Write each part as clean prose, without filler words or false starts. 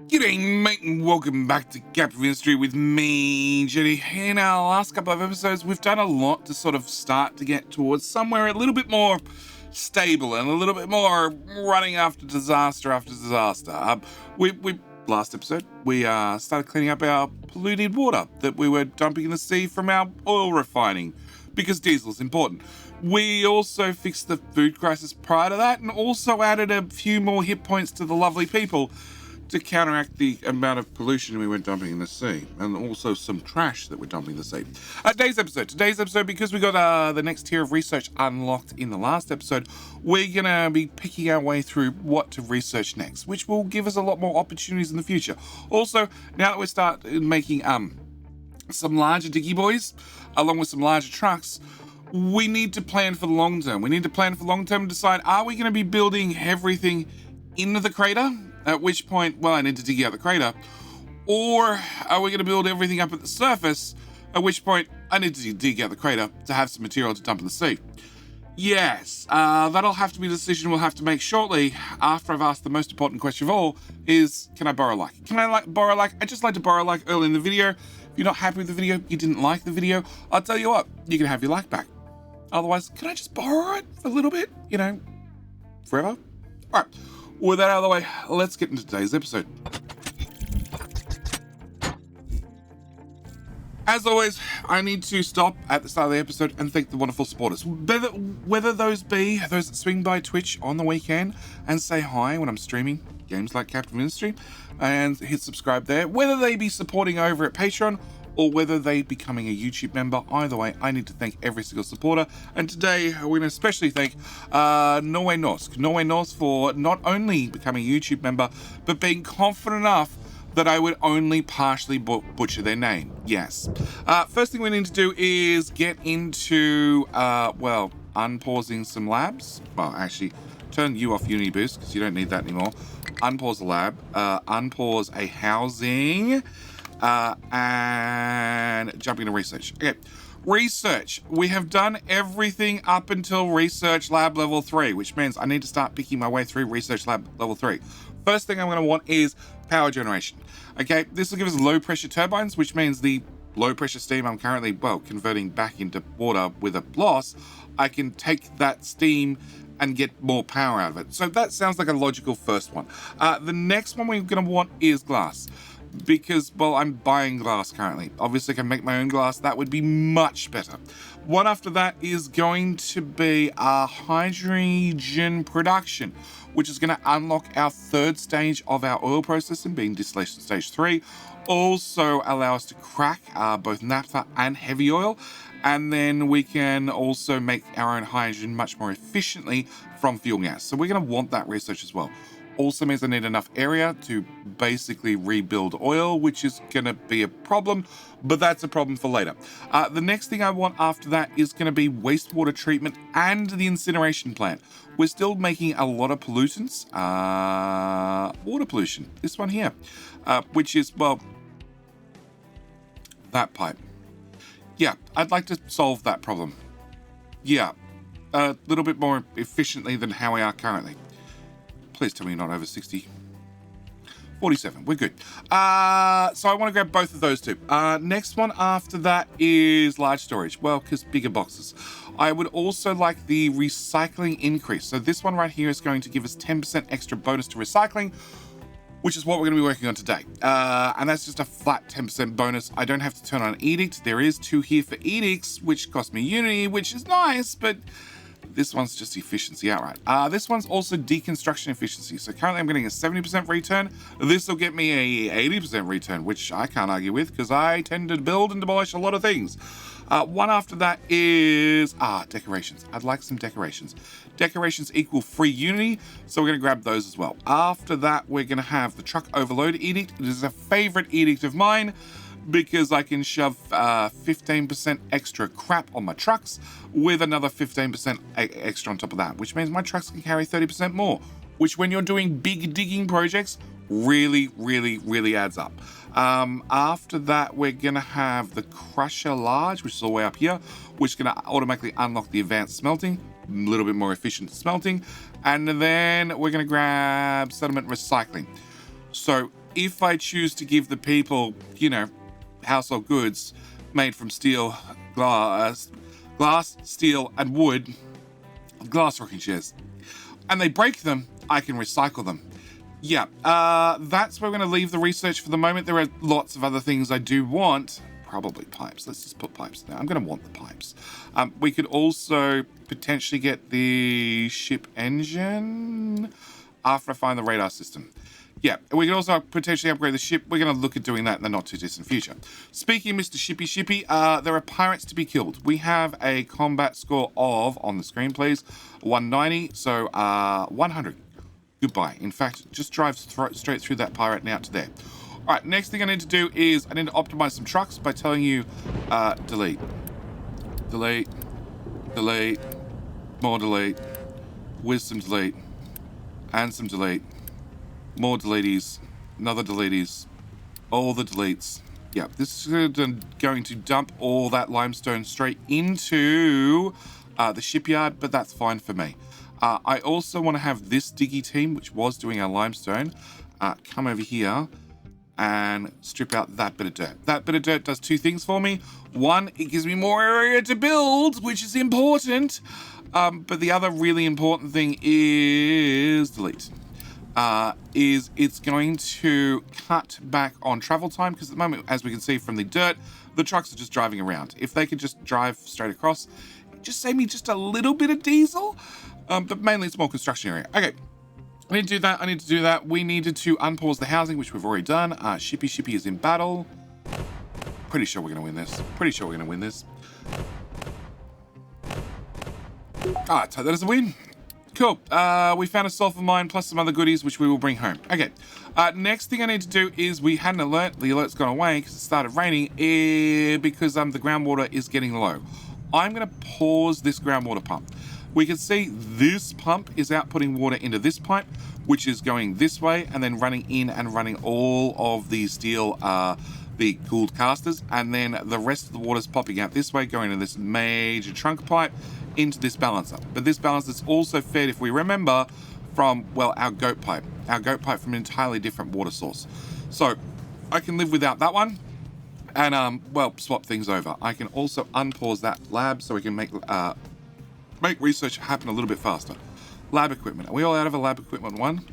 G'day mate and welcome back to Captain Ministry with me, Jenny. In our last couple of episodes, we've done a lot to sort of start to get towards somewhere a little bit more stable and a little bit more running after disaster after disaster. Last episode, we started cleaning up our polluted water that we were dumping in the sea from our oil refining because diesel is important. We also fixed the food crisis prior to that and also added a few more hit points to the lovely people to counteract the amount of pollution we were dumping in the sea, and also some trash that we're dumping in the sea. Today's episode, because we got the next tier of research unlocked in the last episode, we're gonna be picking our way through what to research next, which will give us a lot more opportunities in the future. Also, now that we start making some larger diggy boys, along with some larger trucks, we need to plan for the long term. We need to plan for the long term and decide, are we going to be building everything into the crater? At which point, well, I need to dig out the crater. Or are we going to build everything up at the surface? At which point, I need to dig out the crater to have some material to dump in the sea. Yes, that'll have to be a decision we'll have to make shortly after I've asked the most important question of all is, can I borrow like? Can I borrow like? I just like to borrow like early in the video. If you're not happy with the video, you didn't like the video, I'll tell you what, you can have your like back. Otherwise, can I just borrow it for a little bit? You know, forever? All right. With that out of the way, let's get into today's episode. As always, I need to stop at the start of the episode and thank the wonderful supporters. Whether those be those that swing by Twitch on the weekend and say hi when I'm streaming games like Captain Ministry and hit subscribe there, whether they be supporting over at Patreon or whether they becoming a YouTube member. Either way, I need to thank every single supporter. And today, we're going to especially thank Norway Norse for not only becoming a YouTube member, but being confident enough that I would only partially butcher their name. Yes. First thing we need to do is get into, unpausing some labs. Well, actually, turn you off Uni Boost, because you don't need that anymore. Unpause the lab. Unpause a housing. And jumping into research. Okay, research. We have done everything up until research lab level 3, which means I need to start picking my way through research lab level 3. First thing I'm going to want is power generation. Okay, this will give us low pressure turbines, which means the low pressure steam I'm currently, converting back into water with a loss, I can take that steam and get more power out of it. So that sounds like a logical first one. The next one we're going to want is glass. Because, I'm buying glass currently. Obviously, I can make my own glass. That would be much better. One after that is going to be our hydrogen production, which is going to unlock our third stage of our oil processing, being distillation stage 3. Also allow us to crack both naphtha and heavy oil. And then we can also make our own hydrogen much more efficiently from fuel gas. So we're going to want that research as well. Also means I need enough area to basically rebuild oil, which is going to be a problem, but that's a problem for later. The next thing I want after that is going to be wastewater treatment and the incineration plant. We're still making a lot of pollutants. Water pollution, this one here, which is, that pipe. Yeah, I'd like to solve that problem. Yeah, a little bit more efficiently than how we are currently. Please tell me you're not over 60. 47, we're good. So I want to grab both of those two. Next one after that is large storage. Well, because bigger boxes. I would also like the recycling increase. So this one right here is going to give us 10% extra bonus to recycling, which is what we're going to be working on today. And that's just a flat 10% bonus. I don't have to turn on an edict. There is 2 here for edicts, which cost me Unity, which is nice, but this one's just efficiency outright. This one's also deconstruction efficiency. So currently I'm getting a 70% return. This will get me a 80% return, which I can't argue with because I tend to build and demolish a lot of things. One after that is decorations. I'd like some decorations. Decorations equal free Unity, so we're going to grab those as well. After that, we're going to have the truck overload edict. It is a favorite edict of mine, because I can shove 15% extra crap on my trucks with another 15% extra on top of that, which means my trucks can carry 30% more, which when you're doing big digging projects, really, really, really adds up. After that, we're going to have the crusher large, which is all the way up here, which is going to automatically unlock the advanced smelting, a little bit more efficient smelting. And then we're going to grab sediment recycling. So if I choose to give the people, you know, household goods made from steel, glass, steel, and wood, glass rocking chairs, and they break them, I can recycle them. Yeah, that's where we're going to leave the research for the moment. There are lots of other things I do want. Probably pipes. Let's just put pipes now. I'm going to want the pipes. We could also potentially get the ship engine after I find the radar system. Yeah, we can also potentially upgrade the ship. We're going to look at doing that in the not too distant future. Speaking of Mr. Shippy, there are pirates to be killed. We have a combat score of, on the screen please, 190, so 100. Goodbye. In fact, just drive straight through that pirate and out to there. All right, next thing I need to do is I need to optimize some trucks by telling you delete, delete, delete, more delete, wisdom delete, and some delete, more deletes, another deletes, all the deletes. Yeah, this is going to dump all that limestone straight into the shipyard, but that's fine for me. I also want to have this diggy team, which was doing our limestone, come over here and strip out that bit of dirt. That bit of dirt does two things for me. One, it gives me more area to build, which is important. But the other really important thing is delete. Is it's going to cut back on travel time, because at the moment, as we can see from the dirt, the trucks are just driving around. If they could just drive straight across, it just save me just a little bit of diesel, but mainly it's more construction area. Okay, I need to do that. We needed to unpause the housing, which we've already done. Shippy is in battle. Pretty sure we're going to win this. Take that as a win. Cool. We found a sulfur mine plus some other goodies, which we will bring home. Okay. Next thing I need to do is we had an alert. The alert's gone away because it started raining because the groundwater is getting low. I'm going to pause this groundwater pump. We can see this pump is outputting water into this pipe, which is going this way and then running in and running all of the steel, the cooled casters, and then the rest of the water is popping out this way, going to this major trunk pipe into this balancer. But this balancer is also fed, if we remember, from, well, our goat pipe from an entirely different water source. So I can live without that one and, well, swap things over. I can also unpause that lab so we can make research happen a little bit faster. Lab equipment. Are we all out of a lab equipment 1?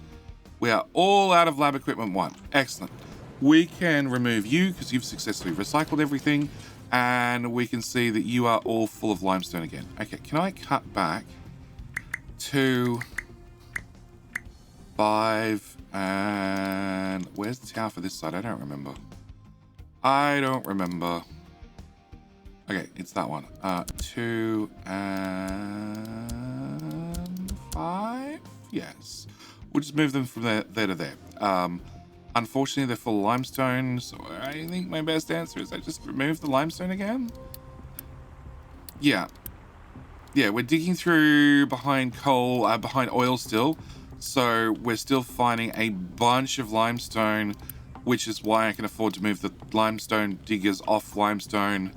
We are all out of lab equipment 1. Excellent. We can remove you because you've successfully recycled everything, and we can see that you are all full of limestone again. Okay, can I cut back to 5 and where's the tower for this side? I don't remember. Okay, it's that one. 2 and 5? Yes. We'll just move them from there to there. Unfortunately, they're full of limestone, so I think my best answer is I just remove the limestone again. Yeah, we're digging through behind coal, behind oil still, so we're still finding a bunch of limestone, which is why I can afford to move the limestone diggers off limestone,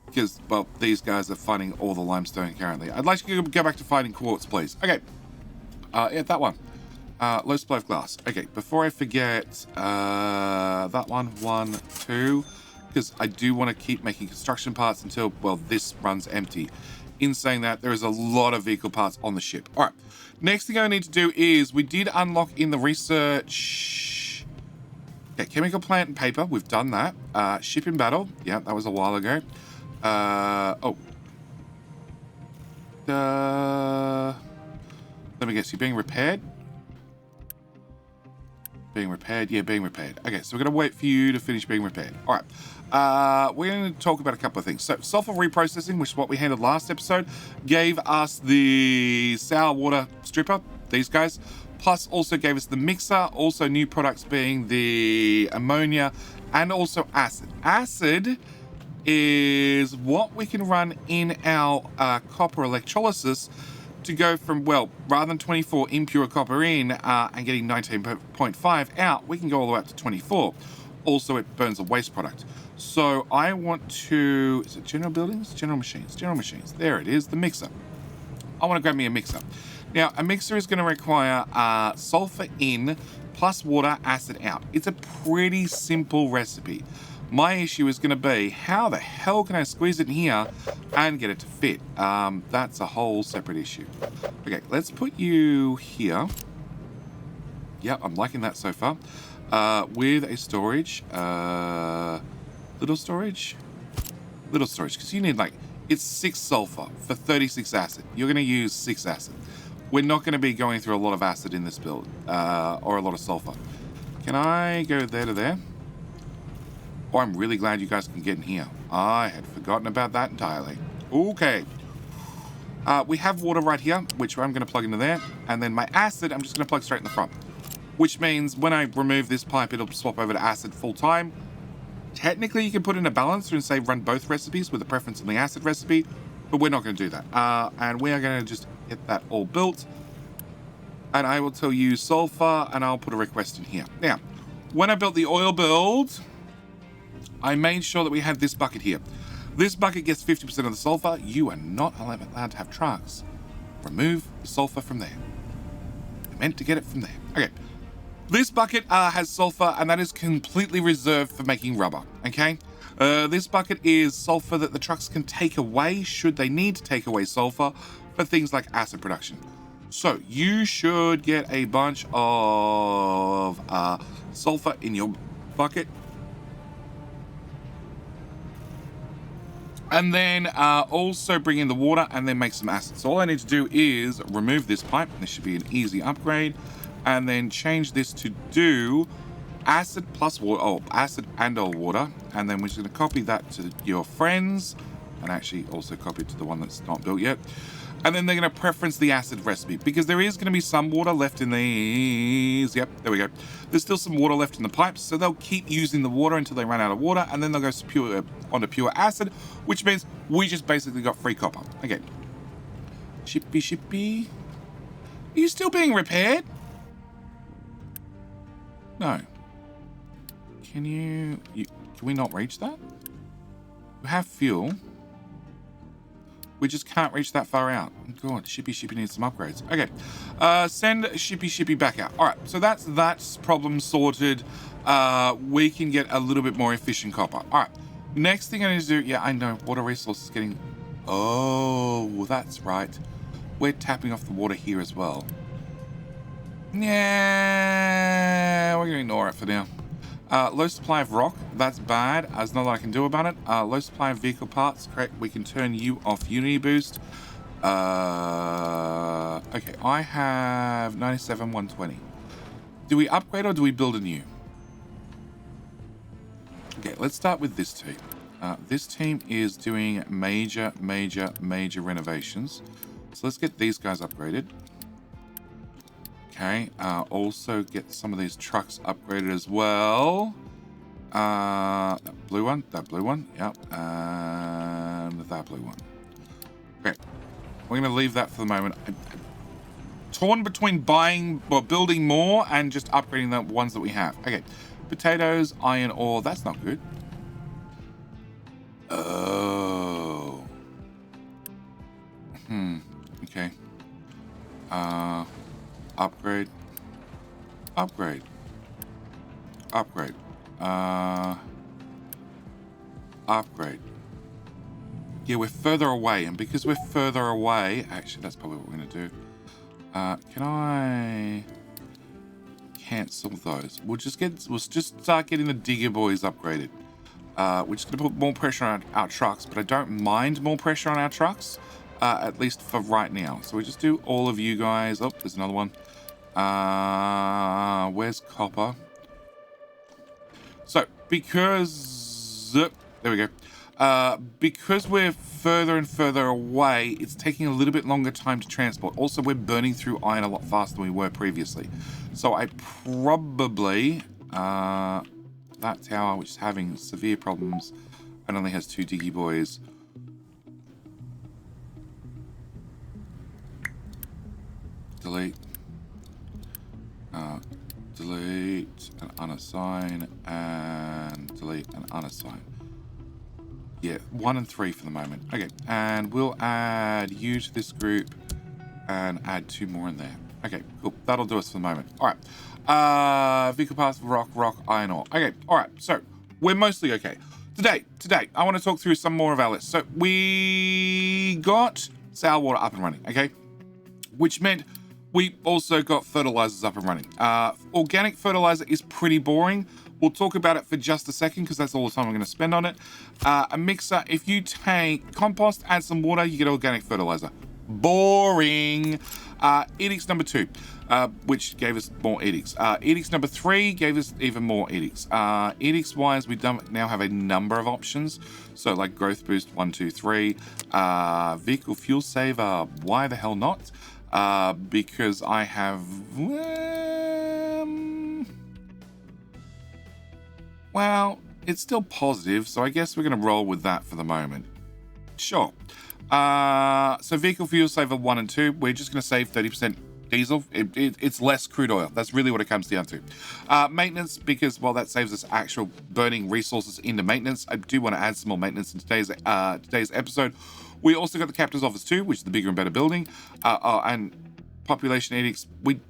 because, well, these guys are finding all the limestone currently. I'd like to go back to finding quartz, please. Okay, yeah, that one. Low supply of glass. Okay, before I forget, that one, 1, 2, because I do want to keep making construction parts until, well, this runs empty. In saying that, there is a lot of vehicle parts on the ship. All right, next thing I need to do is we did unlock in the research. Okay, chemical plant and paper. We've done that. Ship in battle. Yeah, that was a while ago. Let me guess, you're being repaired? Being repaired? Yeah, being repaired. Okay, so we're going to wait for you to finish being repaired. All right. We're going to talk about a couple of things. So, sulfur reprocessing, which is what we handled last episode, gave us the sour water stripper, these guys, plus also gave us the mixer, also new products being the ammonia and also acid. Acid is what we can run in our copper electrolysis to go from, well, rather than 24 impure copper in and getting 19.5 out, we can go all the way up to 24. Also, it burns a waste product. So I want to, is it general buildings? General machines. There it is, the mixer. I want to grab me a mixer. Now, a mixer is going to require sulfur in plus water, acid out. It's a pretty simple recipe. My issue is going to be, how the hell can I squeeze it in here and get it to fit? That's a whole separate issue. Okay, let's put you here. Yep, I'm liking that so far. With a storage. Little storage? Little storage, because you need like, it's 6 sulfur for 36 acid. You're going to use 6 acid. We're not going to be going through a lot of acid in this build, or a lot of sulfur. Can I go there to there? Oh, I'm really glad you guys can get in here. I had forgotten about that entirely. Okay. We have water right here, which I'm going to plug into there. And then my acid, I'm just going to plug straight in the front. Which means when I remove this pipe, it'll swap over to acid full time. Technically, you can put in a balancer and say run both recipes with a preference on the acid recipe. But we're not going to do that. And we are going to just get that all built. And I will tell you sulfur, and I'll put a request in here. Now, when I built the oil build, I made sure that we had this bucket here. This bucket gets 50% of the sulfur. You are not allowed to have trucks. Remove the sulfur from there. You're meant to get it from there. Okay. This bucket has sulfur, and that is completely reserved for making rubber. Okay. This bucket is sulfur that the trucks can take away should they need to take away sulfur for things like acid production. So you should get a bunch of sulfur in your bucket. And then also bring in the water and then make some acid. So all I need to do is remove this pipe. This should be an easy upgrade. And then change this to do acid plus water, acid and or water. And then we're just going to copy that to your friends. And actually also copy it to the one that's not built yet. And then they're going to preference the acid recipe because there is going to be some water left in these. Yep, there we go. There's still some water left in the pipes, so they'll keep using the water until they run out of water, and then they'll go onto pure acid, which means we just basically got free copper. Okay. Shippy. Are you still being repaired? No. Can we not reach that? We have fuel. We just can't reach that far out. God, Shippy needs some upgrades. Okay, send Shippy back out. All right, so that's problem sorted. We can get a little bit more efficient copper. All right, next thing I need to do, yeah, I know, water resources getting, oh, that's right. We're tapping off the water here as well. Yeah, we're gonna ignore it for now. Low supply of rock, that's bad. There's nothing I can do about it. Low supply of vehicle parts, correct. We can turn you off Unity Boost. Okay, I have 97, 120. Do we upgrade or do we build a new? Okay, let's start with this team. This team is doing major renovations. So let's get these guys upgraded. Okay, also get some of these trucks upgraded as well. That blue one, yep, and that blue one. Okay, we're going to leave that for the moment. I'm torn between buying or building more and just upgrading the ones that we have. Okay, potatoes, iron ore, that's not good. Oh. Okay. Upgrade. Upgrade. Yeah, we're further away, and because we're further away, actually, that's probably what we're going to do. Can I cancel those? We'll just start getting the digger boys upgraded. We're just going to put more pressure on our trucks, but I don't mind more pressure on our trucks, at least for right now. So we just do all of you guys. Oh, there's another one. Where's copper? So, because... there we go. Because we're further and further away, it's taking a little bit longer time to transport. Also, we're burning through iron a lot faster than we were previously. So I probably... that tower, which is having severe problems, and only has 2 diggy boys. Delete. Delete and unassign, and delete and unassign. Yeah, 1 and 3 for the moment. Okay, and we'll add you to this group and add 2 more in there. Okay, cool. That'll do us for the moment. All right. Vehicle path, rock, iron ore. Okay, all right. So we're mostly okay. Today, I want to talk through some more of our list. So we got sour water up and running, okay? Which meant we also got fertilizers up and running. Organic fertilizer is pretty boring. We'll talk about it for just a second because that's all the time I'm going to spend on it. A mixer, if you take compost, add some water, you get organic fertilizer. Boring. Edicts number 2, which gave us more edicts. Edicts number 3 gave us even more edicts. Edicts wise, we now have a number of options. So like growth boost 1, 2, 3, vehicle fuel saver. Why the hell not? Because I have well, it's still positive, so I guess we're going to roll with that for the moment. Sure. So vehicle fuel saver 1 and 2, we're just going to save 30% diesel. It's less crude oil. That's really what it comes down to. Maintenance, because, well, that saves us actual burning resources into maintenance. I do want to add some more maintenance in today's episode. We also got the captain's office 2, which is the bigger and better building. And population edicts.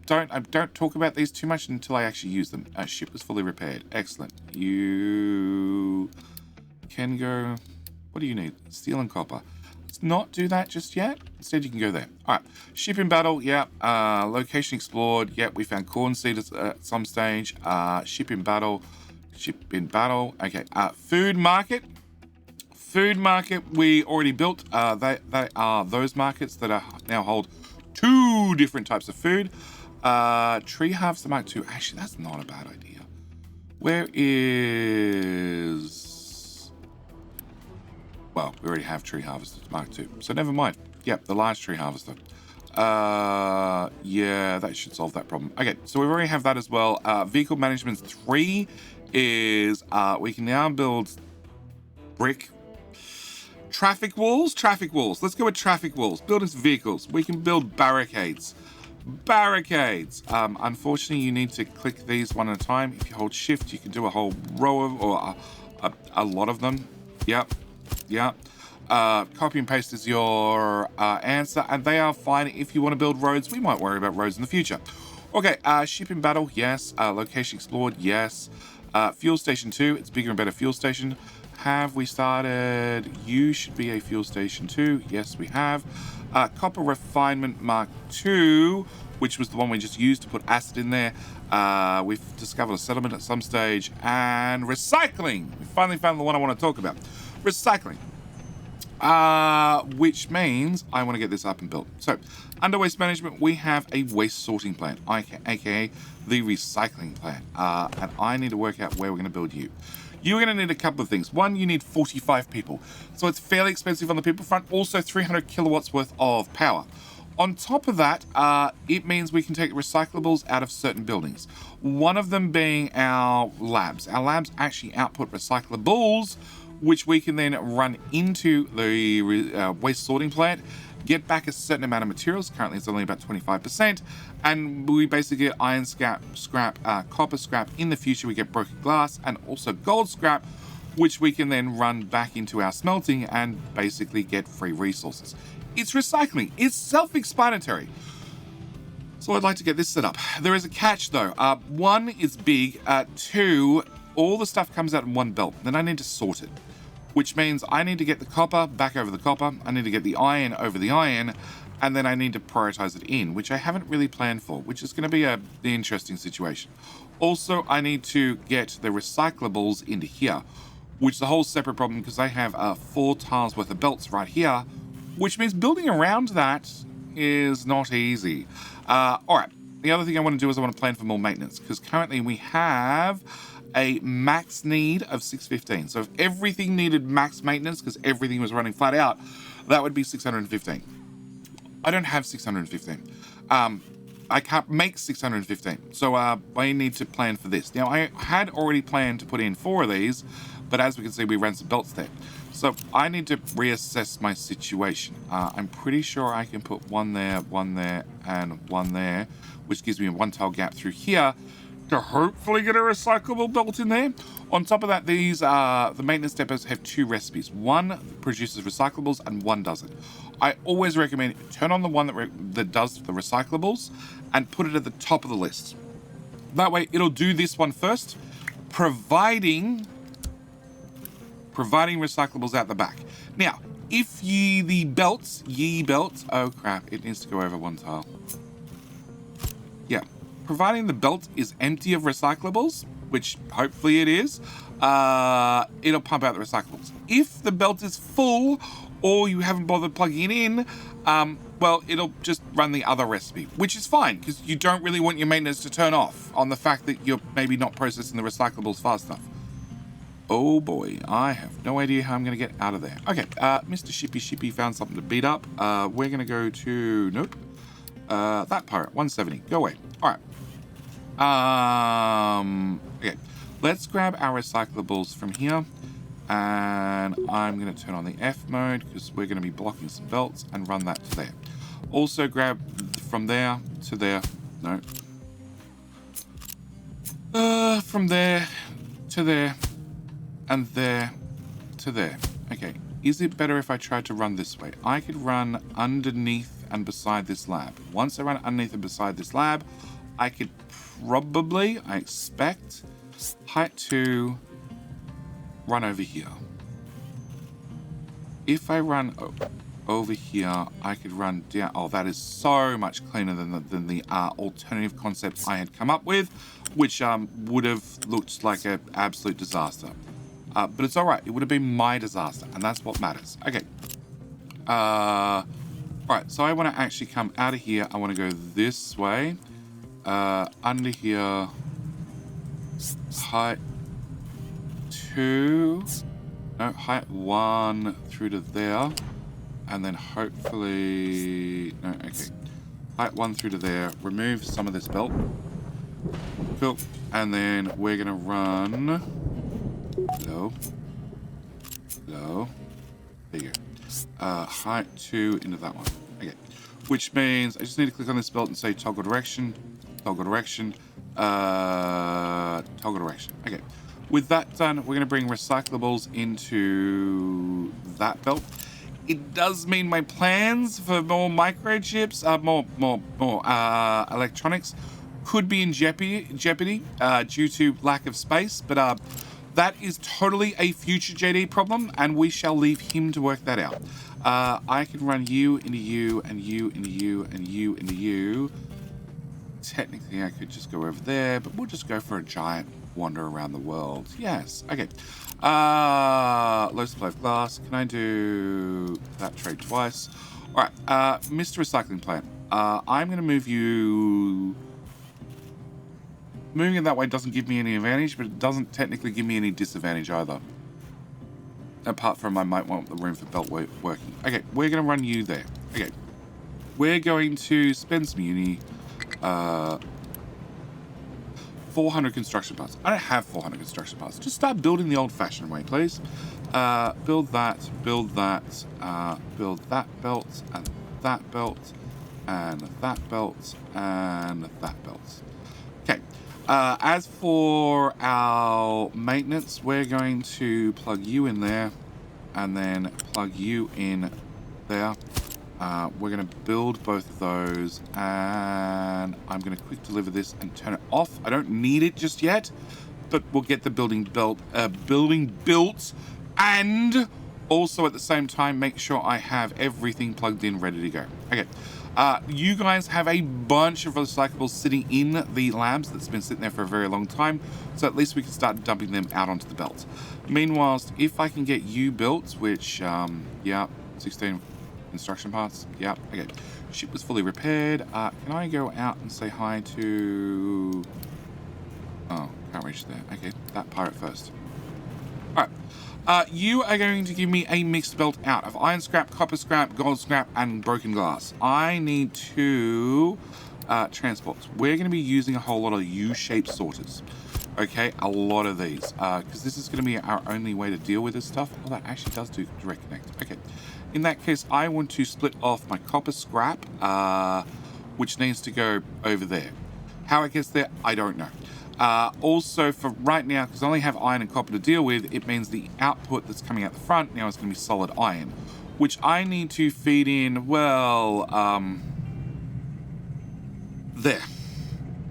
I don't talk about these too much until I actually use them. Ship was fully repaired. Excellent. You can go. What do you need? Steel and copper. Let's not do that just yet. Instead, you can go there. All right. Ship in battle. Yeah. Location explored. Yeah. We found corn seed at some stage. Ship in battle. Ship in battle. Okay. Food market. Food market we already built. They are those markets that now hold 2 different types of food. Tree harvester mark 2. Actually, that's not a bad idea. Where is... Well, we already have tree harvester mark 2. So never mind. Yep, the large tree harvester. Yeah, that should solve that problem. Okay, so we already have that as well. Vehicle management 3 is we can now build brick traffic walls. Let's go with traffic walls. Build us vehicles. We can build barricades. Unfortunately, you need to click these one at a time. If you hold shift, you can do a whole row of, or a lot of them. Yep. Copy and paste is your answer, and they are fine if you want to build roads. We might worry about roads in the future. Okay, ship in battle, yes. Location explored, yes. Fuel station 2, it's bigger and better fuel station. Have we started? You should be a fuel station 2. Yes, we have. Copper refinement mark 2, which was the one we just used to put acid in there. We've discovered a settlement at some stage. And recycling. We finally found the one I want to talk about. Recycling. Which means I want to get this up and built. So, under waste management, we have a waste sorting plant, aka the recycling plant. And I need to work out where we're going to build you. You're going to need a couple of things. One, you need 45 people. So it's fairly expensive on the people front. Also 300 kilowatts worth of power. On top of that, it means we can take recyclables out of certain buildings. One of them being our labs. Our labs actually output recyclables, which we can then run into the waste sorting plant, get back a certain amount of materials. Currently, it's only about 25%. And we basically get iron scrap, copper scrap. In the future, we get broken glass and also gold scrap, which we can then run back into our smelting and basically get free resources. It's recycling. It's self-explanatory. So I'd like to get this set up. There is a catch, though. 1 is big. 2, all the stuff comes out in one belt. Then I need to sort it, which means I need to get the copper back over the copper. I need to get the iron over the iron. And then I need to prioritize it in, which I haven't really planned for, which is going to be an interesting situation. Also, I need to get the recyclables into here, which is a whole separate problem because I have 4 tiles worth of belts right here, which means building around that is not easy. All right. The other thing I want to do is I want to plan for more maintenance because currently we have a max need of 615. So if everything needed max maintenance because everything was running flat out, that would be 615. I don't have 615. I can't make 615. So I need to plan for this. Now, I had already planned to put in 4 of these, but as we can see, we ran some belts there. So I need to reassess my situation. I'm pretty sure I can put 1 there, 1 there, and 1 there, which gives me a 1 tile gap through here. to hopefully get a recyclable belt in there. On top of that, these the maintenance depots have 2 recipes. One produces recyclables and one doesn't. I always recommend turn on the one that does the recyclables and put it at the top of the list. That way, it'll do this one first, providing recyclables out the back. Now, if the belts, oh crap, it needs to go over one tile. Yeah, providing the belt is empty of recyclables, which hopefully it is, it'll pump out the recyclables. If the belt is full or you haven't bothered plugging it in, well, it'll just run the other recipe, which is fine because you don't really want your maintenance to turn off on the fact that you're maybe not processing the recyclables fast enough. Oh boy, I have no idea how I'm going to get out of there. Okay, Mr. Shippy found something to beat up. We're going to go to, nope, that pirate, 170, go away. All right. Okay, let's grab our recyclables from here. And I'm going to turn on the F mode because we're going to be blocking some belts and run that to there. Also grab from there to there. No. From there to there. And there to there. Okay, is it better if I try to run this way? I could run underneath and beside this lab. Once I run underneath and beside this lab, I could probably, I expect, height 2, run over here. If I run over here, I could run down. Oh, that is so much cleaner than the alternative concept I had come up with, which would have looked like an absolute disaster. But it's all right. It would have been my disaster, and that's what matters. Okay. All right. So I want to actually come out of here. I want to go this way. Under here. Height 2. No, height 1 through to there. And then hopefully... No, okay. Height 1 through to there. Remove some of this belt. Cool. And then we're going to run... Low. Low. There you go. Height 2 into that one. Okay. Which means I just need to click on this belt and say toggle direction. Toggle direction. Toggle direction. Okay. With that done, we're going to bring recyclables into that belt. It does mean my plans for more microchips, more electronics could be in jeopardy due to lack of space, but that is totally a future JD problem, and we shall leave him to work that out. I can run you into you, and you into you, and you into you. Technically, I could just go over there, but we'll just go for a giant wander around the world. Yes. Okay. Low supply of glass. Can I do that trade twice? All right. Mr. Recycling Plant. I'm going to move you... Moving it that way doesn't give me any advantage, but it doesn't technically give me any disadvantage either. Apart from I might want the room for belt working. Okay, we're going to run you there. Okay. We're going to spend some uni. 400 construction parts. I don't have 400 construction parts. Just start building the old-fashioned way, please. Build that, build that belt, and that belt, and that belt, and that belt. Okay. As for our maintenance, we're going to plug you in there, and then plug you in there. We're going to build both of those, and I'm going to quick deliver this and turn it off. I don't need it just yet, but we'll get the building built, and also at the same time make sure I have everything plugged in, ready to go. Okay. You guys have a bunch of recyclables sitting in the labs that's been sitting there for a very long time, so at least we can start dumping them out onto the belt. Meanwhile, if I can get you built, which, yeah, 16 construction parts, yeah, okay. Ship was fully repaired. Can I go out and say hi to... Oh, can't reach there. Okay, that pirate first. All right. You are going to give me a mixed belt out of iron scrap, copper scrap, gold scrap, and broken glass. I need 2 transports. We're going to be using a whole lot of U-shaped sorters. Okay, a lot of these. Because this is going to be our only way to deal with this stuff. Oh, that actually does do direct connect. Okay. In that case, I want to split off my copper scrap, which needs to go over there. How it gets there, I don't know. Also, for right now, because I only have iron and copper to deal with, it means the output that's coming out the front now is going to be solid iron, which I need to feed in, well, there.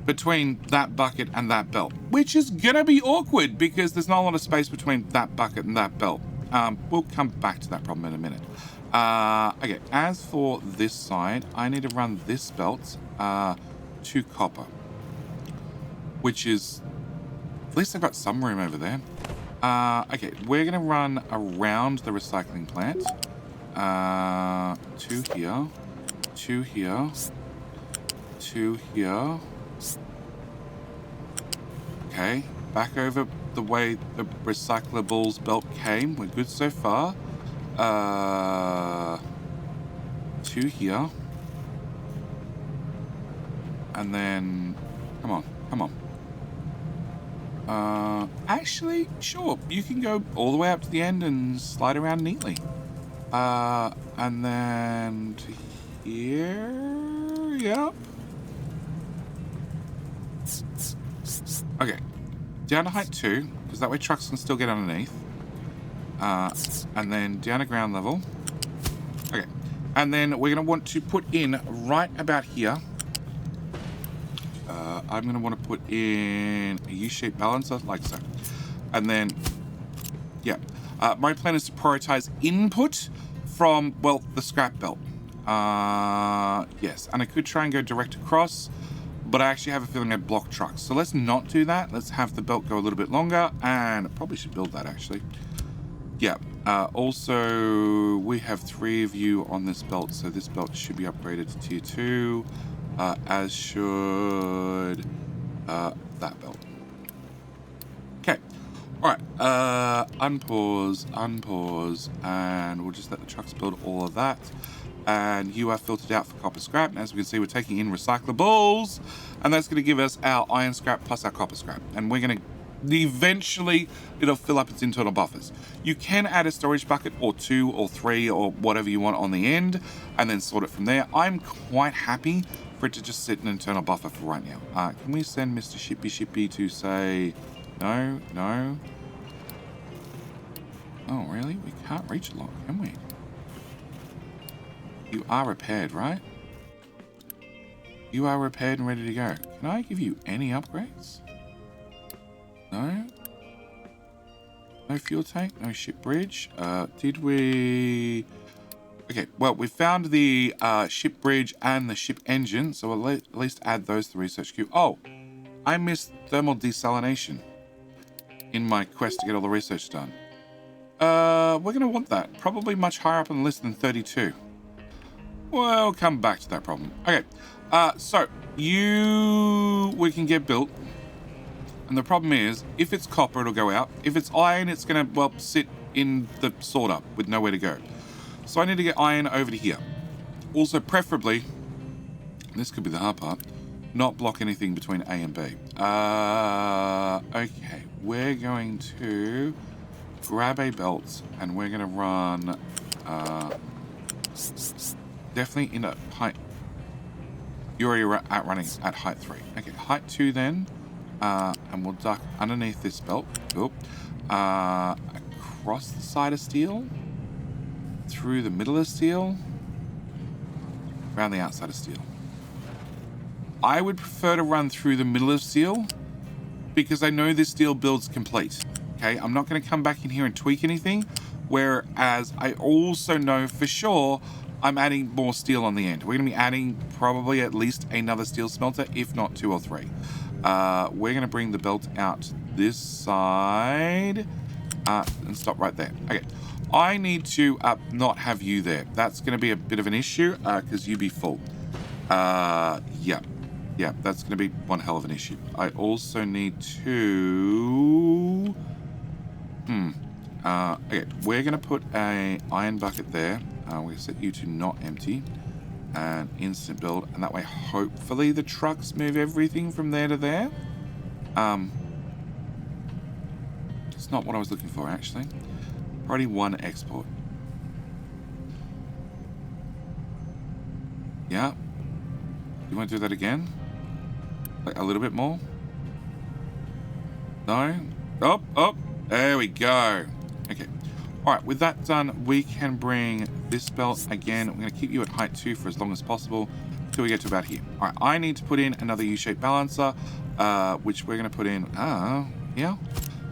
Between that bucket and that belt, which is going to be awkward because there's not a lot of space between that bucket and that belt. We'll come back to that problem in a minute. Okay, as for this side, I need to run this belt to copper, which is, at least I've got some room over there. Okay, we're going to run around the recycling plant to here, to here, to here. Okay, back over the way the recyclables belt came. We're good so far. To here. And then, come on, come on. Actually, sure, you can go all the way up to the end and slide around neatly. And then to here, yep. Okay, down to height 2, because that way trucks can still get underneath. And then down to ground level. Okay, and then we're going to want to put in right about here. I'm going to want to put in a U-shaped balancer, like so. And then, yeah, my plan is to prioritize input from, well, the scrap belt. Yes, and I could try and go direct across, but I actually have a feeling I'd block trucks. So let's not do that. Let's have the belt go a little bit longer, and I probably should build that, actually. Yeah, also, we have 3 of you on this belt, so this belt should be upgraded to tier 2, as should that belt. Okay, alright, unpause, and we'll just let the trucks build all of that. And you are filtered out for copper scrap. And as we can see, we're taking in recyclables, and that's going to give us our iron scrap plus our copper scrap. And we're going to eventually, it'll fill up its internal buffers. You can add a storage bucket or 2 or 3 or whatever you want on the end, and then sort it from there. I'm quite happy for it to just sit an internal buffer for right now. Can we send Mr. Shippy to say no? Oh, really? We can't reach a lot, can we? You are repaired, right? You are repaired and ready to go. Can I give you any upgrades? No? No fuel tank? No ship bridge? Did we... Okay, well, we found the ship bridge and the ship engine, so we'll at least add those to the research queue. Oh, I missed thermal desalination in my quest to get all the research done. We're going to want that. Probably much higher up on the list than 32. We'll come back to that problem. Okay, so we can get built. And the problem is, if it's copper, it'll go out. If it's iron, it's going to, well, sit in the sorter with nowhere to go. So I need to get iron over to here. Also, preferably, and this could be the hard part, not block anything between A and B. Okay, we're going to grab a belt, and we're going to run... definitely in a height. You're already running at height 3. Okay, height 2 then. And we'll duck underneath this belt. Cool. Across the side of steel. Through the middle of steel. Around the outside of steel. I would prefer to run through the middle of steel, because I know this steel build's complete. Okay, I'm not going to come back in here and tweak anything. Whereas I also know for sure I'm adding more steel on the end. We're going to be adding probably at least another steel smelter, if not 2 or 3. We're going to bring the belt out this side and stop right there. Okay, I need to not have you there. That's going to be a bit of an issue because you be full. Yeah, that's going to be one hell of an issue. I also need to... okay, we're going to put a iron bucket there. We'll set you to not empty. And instant build. And that way, hopefully, the trucks move everything from there to there. It's not what I was looking for, actually. Priority 1 export. Yeah. You want to do that again? Like, a little bit more? No. Oh, oh, there we go. Okay. All right, with that done, we can bring this belt again. We're going to keep you at height 2 for as long as possible until we get to about here. All right, I need to put in another U-shaped balancer, which we're going to put in, yeah.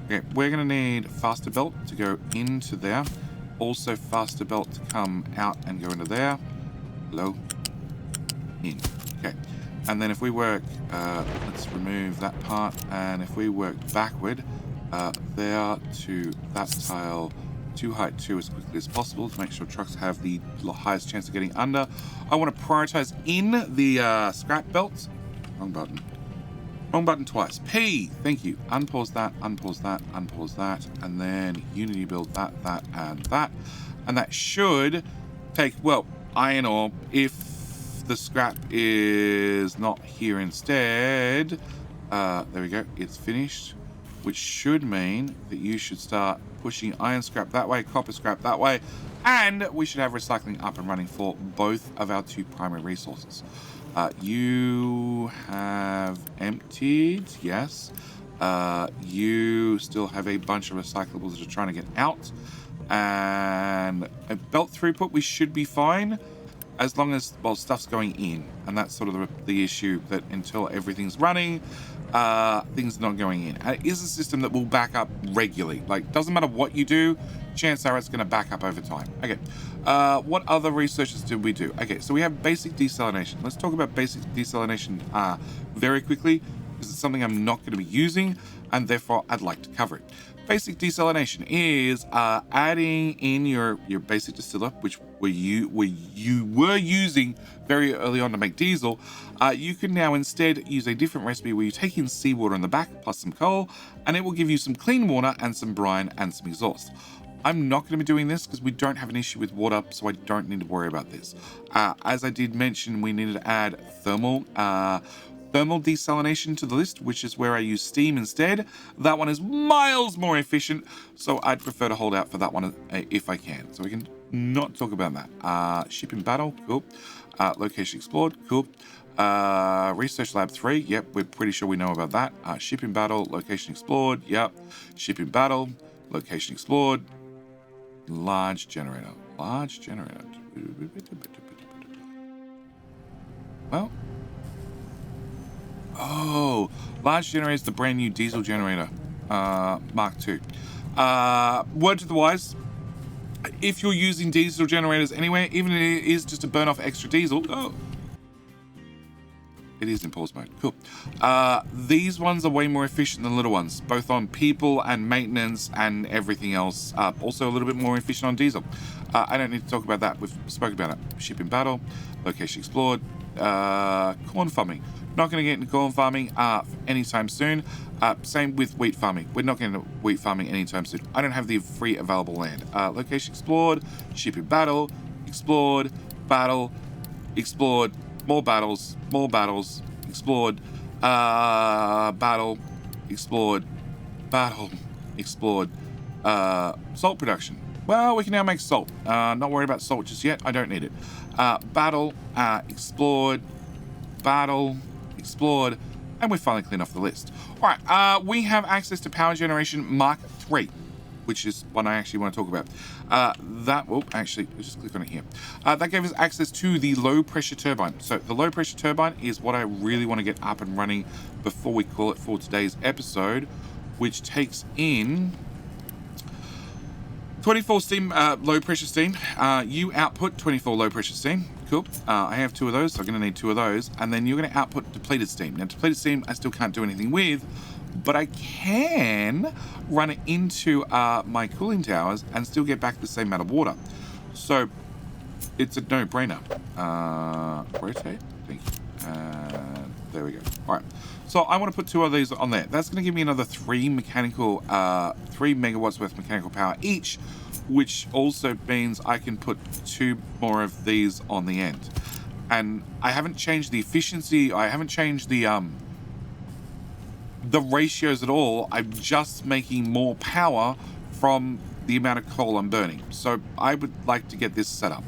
Okay, we're going to need faster belt to go into there. Also faster belt to come out and go into there. Hello. In. Okay. And then if we work, let's remove that part. And if we work backward, there to that tile to height 2 as quickly as possible to make sure trucks have the highest chance of getting under. I want to prioritize in the scrap belts. Wrong button. Wrong button twice. P. Thank you. Unpause that, unpause that, unpause that. And then Unity build that, and that. And that should take, well, iron ore. If the scrap is not here instead, there we go. It's finished, which should mean that you should start pushing iron scrap that way, copper scrap that way, and we should have recycling up and running for both of our 2 primary resources. You have emptied, yes. You still have a bunch of recyclables that are trying to get out. And a belt throughput, we should be fine as long as, well, stuff's going in. And that's sort of the issue, that until everything's running, things are not going in. And it is a system that will back up regularly. Like, doesn't matter what you do, chances are it's going to back up over time. Okay, what other researches did we do? Okay, so we have basic desalination. Let's talk about basic desalination very quickly, because it's something I'm not going to be using, and therefore I'd like to cover it. Basic desalination is adding in your basic distiller, which you were using very early on to make diesel. You can now instead use a different recipe where you take in seawater in the back plus some coal, and it will give you some clean water and some brine and some exhaust. I'm not going to be doing this because we don't have an issue with water, so I don't need to worry about this. As I did mention, we needed to add thermal desalination to the list, which is where I use steam instead. That one is miles more efficient, so I'd prefer to hold out for that one if I can. So we can not talk about that. Ship in battle, cool. Location explored, cool. Research lab 3, yep, we're pretty sure we know about that. Ship in battle, location explored, yep. Ship in battle, location explored. Large generator. Well, oh, large generator is the brand new diesel generator, Mark II. Word to the wise, if you're using diesel generators anywhere, even if it is just to burn off extra diesel, it is in pause mode, cool. These ones are way more efficient than little ones, both on people and maintenance and everything else. Also a little bit more efficient on diesel. I don't need to talk about that, we've spoken about it. Ship in battle, location explored, corn farming. Not going to get into corn farming anytime soon. Same with wheat farming. We're not getting into wheat farming anytime soon. I don't have the free available land. Location explored, ship in battle, explored, battle, explored, more battles, explored, battle, explored, battle, explored, salt production. Well, we can now make salt. Not worried about salt just yet. I don't need it. Battle, explored, battle, explored, and we finally clean off the list. All right, we have access to power generation Mark III, which is what I actually want to talk about. Actually, let's just click on it here. That gave us access to the low pressure turbine. So the low pressure turbine is what I really want to get up and running before we call it for today's episode, which takes in 24 steam, low pressure steam. You output 24 low pressure steam. Cool. I have 2 of those, so I'm going to need 2 of those. And then you're going to output depleted steam. Now, depleted steam I still can't do anything with, but I can run it into my cooling towers and still get back the same amount of water. So it's a no-brainer. Rotate. Thank you. There we go. All right. So I want to put 2 of these on there. That's going to give me another 3 megawatts worth of mechanical power each, which also means I can put 2 more of these on the end. And I haven't changed the efficiency. I haven't changed the ratios at all. I'm just making more power from the amount of coal I'm burning. So I would like to get this set up.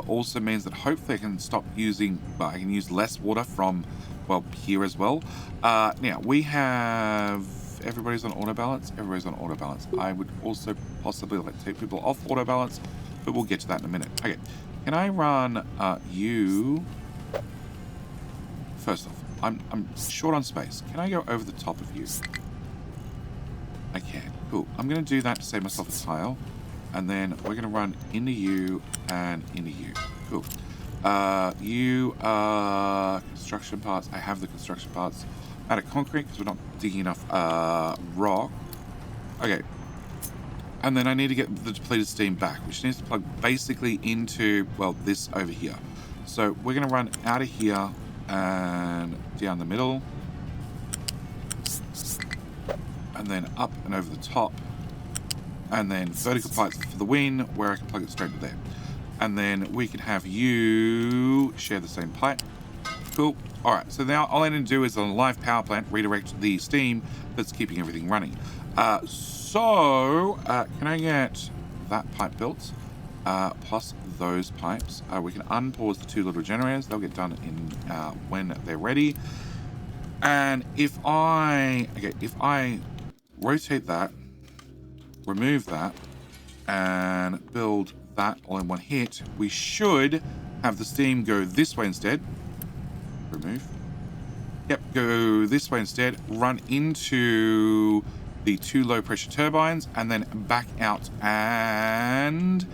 Also means that hopefully I can stop using, I can use less water from, well, here as well. Now we have if everybody's on auto balance, everybody's on auto balance. I would also possibly like to take people off auto balance, but we'll get to that in a minute. Okay, can I run you? First off, I'm short on space. Can I go over the top of you? I can. Cool. I'm going to do that to save myself a tile. And then we're going to run into you and into you. Cool. You are construction parts. I have the construction parts out of concrete because we're not digging enough rock. Okay. And then I need to get the depleted steam back, which needs to plug basically into, well, this over here. So we're going to run out of here and down the middle. And then up and over the top, and then vertical pipes for the win, where I can plug it straight to there. And then we can have you share the same pipe. Cool. All right, so now all I need to do is on a live power plant, redirect the steam that's keeping everything running. Can I get that pipe built, plus those pipes? We can unpause the 2 little generators. They'll get done in when they're ready. And if I rotate that, remove that, and build that all in one hit, we should have the steam go this way instead. Remove. Yep, go this way instead. Run into the 2 low pressure turbines, and then back out and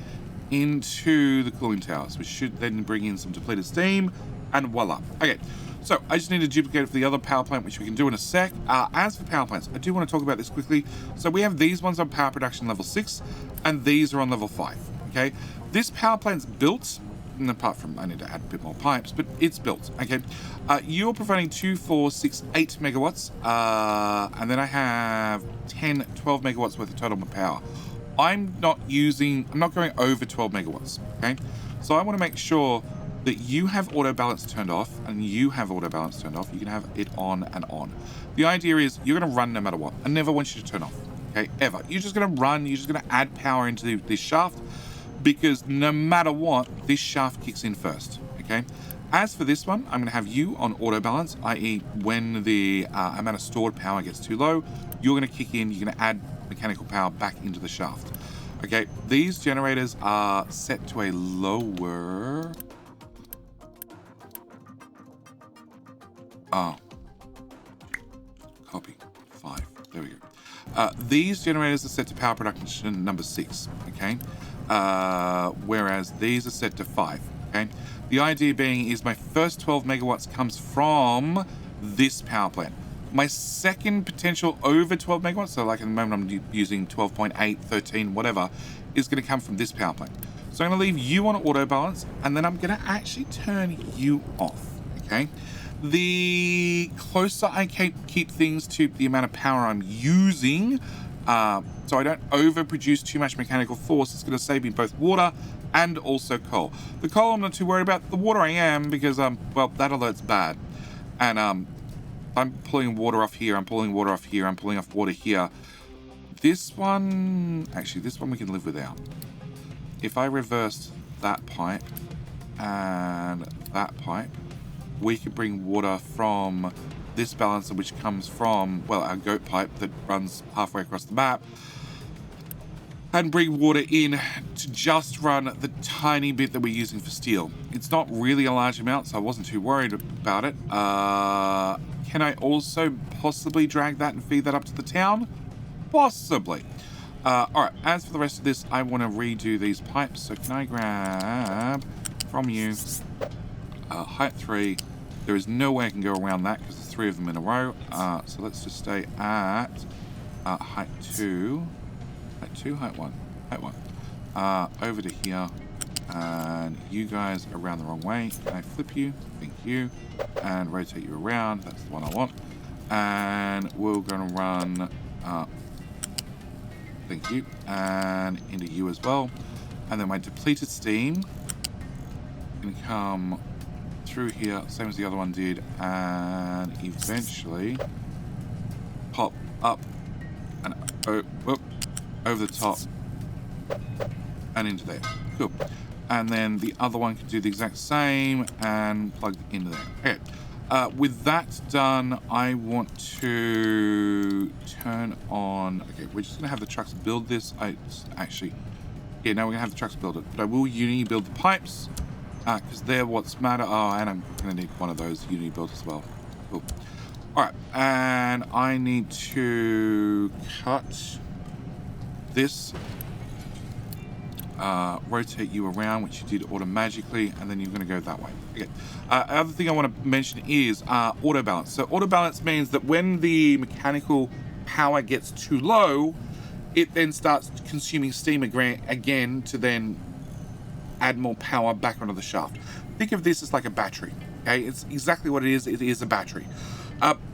into the cooling towers, which should then bring in some depleted steam, and voila. Okay. So I just need to duplicate it for the other power plant, which we can do in a sec. As for power plants, I do want to talk about this quickly. So we have these ones on power production level 6, and these are on level 5. Okay, this power plant's built, and apart from I need to add a bit more pipes, but it's built. Okay, you're providing 2, 4, 6, 8 megawatts, and then I have 10, 12 megawatts worth of total power. I'm not going over 12 megawatts. Okay, so I want to make sure that you have auto balance turned off and you have auto balance turned off. You can have it on and on. The idea is you're going to run no matter what. I never want you to turn off, okay, ever. You're just going to run. You're just going to add power into this shaft, because no matter what, this shaft kicks in first, okay? As for this one, I'm going to have you on auto balance, i.e. when the amount of stored power gets too low, you're going to kick in. You're going to add mechanical power back into the shaft, okay? These generators are set to a lower... Copy. 5. There we go. These generators are set to power production number 6, okay? Whereas these are set to 5, okay? The idea being is my first 12 megawatts comes from this power plant. My second potential over 12 megawatts, so like at the moment I'm using 12.8, 13, whatever, is going to come from this power plant. So I'm going to leave you on auto balance, and then I'm going to actually turn you off, okay? The closer I keep things to the amount of power I'm using, so I don't overproduce too much mechanical force, it's going to save me both water and also coal. The coal I'm not too worried about. The water I am, because, well, that alert's bad. And I'm pulling water off here, I'm pulling water off here, I'm pulling off water here. This one, actually, this one we can live without. If I reversed that pipe and that pipe, we could bring water from this balancer, which comes from, well, our goat pipe that runs halfway across the map, and bring water in to just run the tiny bit that we're using for steel. It's not really a large amount, so I wasn't too worried about it. Can I also possibly drag that and feed that up to the town? Possibly. All right, as for the rest of this, I want to redo these pipes. So can I grab from you height 3? There is no way I can go around that because there's 3 of them in a row. So let's just stay at height 2. Height 2, height 1. Height 1. Over to here. And you guys are around the wrong way. Can I flip you? Thank you. And rotate you around. That's the one I want. And we're going to run... thank you. And into you as well. And then my depleted steam can come through here, same as the other one did, and eventually pop up and over the top and into there. Cool. And then the other one can do the exact same and plug into there. Okay. with that done, I want to turn on... Okay, we're just going to have the trucks build this. Yeah, no, we're going to have the trucks build it. But I will uni build the pipes, because they're what's matter. Oh, and I'm going to need one of those uni built as well. Cool. All right, and I need to cut this, rotate you around, which you did automatically, and then you're going to go that way. Okay. Other thing I want to mention is auto balance. So auto balance means that when the mechanical power gets too low, it then starts consuming steam again to then add more power back onto the shaft. Think of this as like a battery. Okay, it's exactly what it is. It is a battery.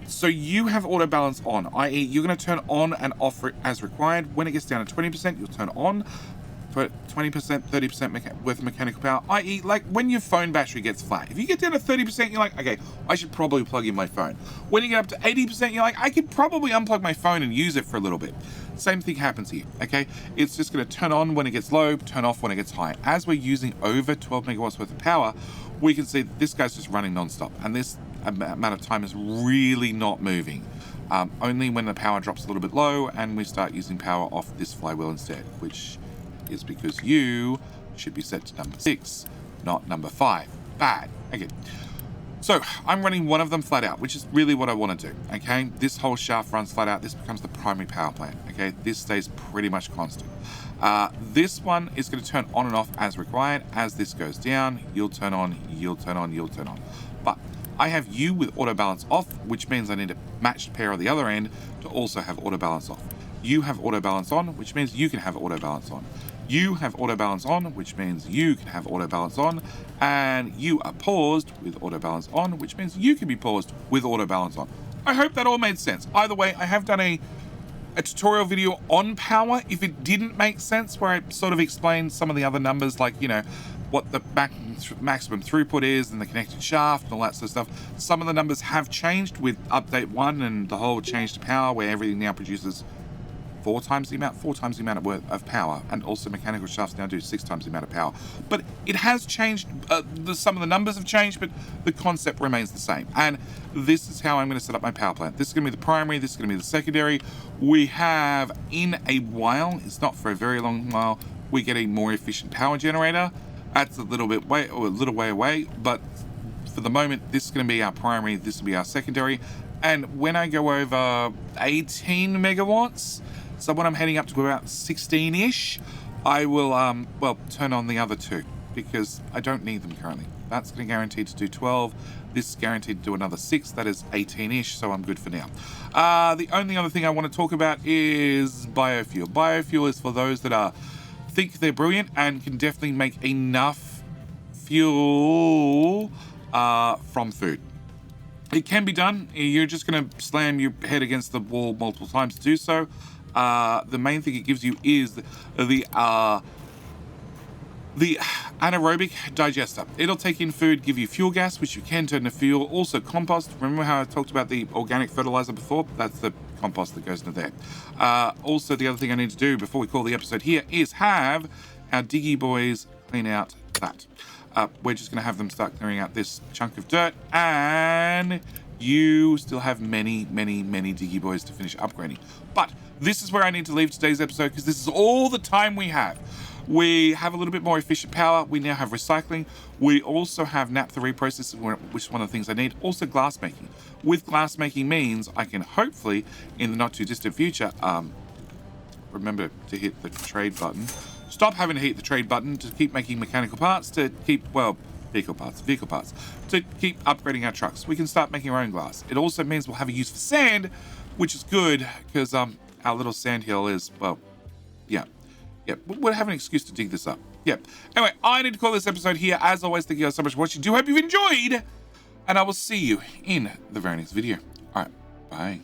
So you have auto balance on, i.e. you're going to turn on and off it as required. When it gets down to 20%, you'll turn on. 20%, 30% worth of mechanical power, i.e. like when your phone battery gets flat. If you get down to 30%, you're like, okay, I should probably plug in my phone. When you get up to 80%, you're like, I could probably unplug my phone and use it for a little bit. Same thing happens here, okay? It's just going to turn on when it gets low, turn off when it gets high. As we're using over 12 megawatts worth of power, we can see that this guy's just running non-stop, and this amount of time is really not moving. Only when the power drops a little bit low and we start using power off this flywheel instead, which is because you should be set to number 6, not number 5. Bad. Okay. So I'm running one of them flat out, which is really what I want to do. Okay. This whole shaft runs flat out. This becomes the primary power plant. Okay. This stays pretty much constant. This one is going to turn on and off as required. As this goes down, you'll turn on, you'll turn on, you'll turn on. But I have you with auto balance off, which means I need a matched pair on the other end to also have auto balance off. You have auto balance on, which means you can have auto balance on. You have auto balance on, which means you can have auto balance on, and you are paused with auto balance on, which means you can be paused with auto balance on. I hope that all made sense. Either way, I have done a tutorial video on power. If it didn't make sense, where I sort of explained some of the other numbers, like, you know, what the maximum throughput is and the connected shaft and all that sort of stuff. Some of the numbers have changed with update 1 and the whole change to power, where everything now produces 4 times the amount of power, and also mechanical shafts now do 6 times the amount of power. But it has changed. Some of the numbers have changed, but the concept remains the same. And this is how I'm going to set up my power plant. This is going to be the primary. This is going to be the secondary. We have, in a while, it's not for a very long while, we get a more efficient power generator. That's a little way away, but for the moment, this is going to be our primary. This will be our secondary. And when I go over 18 megawatts, so when I'm heading up to about 16-ish, I will, turn on the other 2, because I don't need them currently. That's going to guarantee to do 12. This is guaranteed to do another 6. That is 18-ish, so I'm good for now. The only other thing I want to talk about is biofuel. Biofuel is for those that think they're brilliant and can definitely make enough fuel from food. It can be done. You're just going to slam your head against the wall multiple times to do so. The main thing it gives you is the anaerobic digester. It'll take in food, give you fuel gas, which you can turn to fuel. Also compost. Remember how I talked about the organic fertilizer before? That's the compost that goes into there. Also, the other thing I need to do before we call the episode here is have our diggy boys clean out that. We're just going to have them start clearing out this chunk of dirt, and you still have many diggy boys to finish upgrading. But this is where I need to leave today's episode, because this is all the time we have. We have a little bit more efficient power. We now have recycling. We also have naphtha reprocessing, which is one of the things I need. Also glass making. With glass making means I can hopefully, in the not too distant future, remember to hit the trade button. Stop having to hit the trade button to keep making mechanical parts, to keep, vehicle parts, to keep upgrading our trucks. We can start making our own glass. It also means we'll have a use for sand, which is good, because our little sand hill is, we'll have an excuse to dig this up. Anyway, I need to call this episode here. As always, thank you guys so much for watching. Do hope you've enjoyed, and I will see you in the very next video. All right, bye.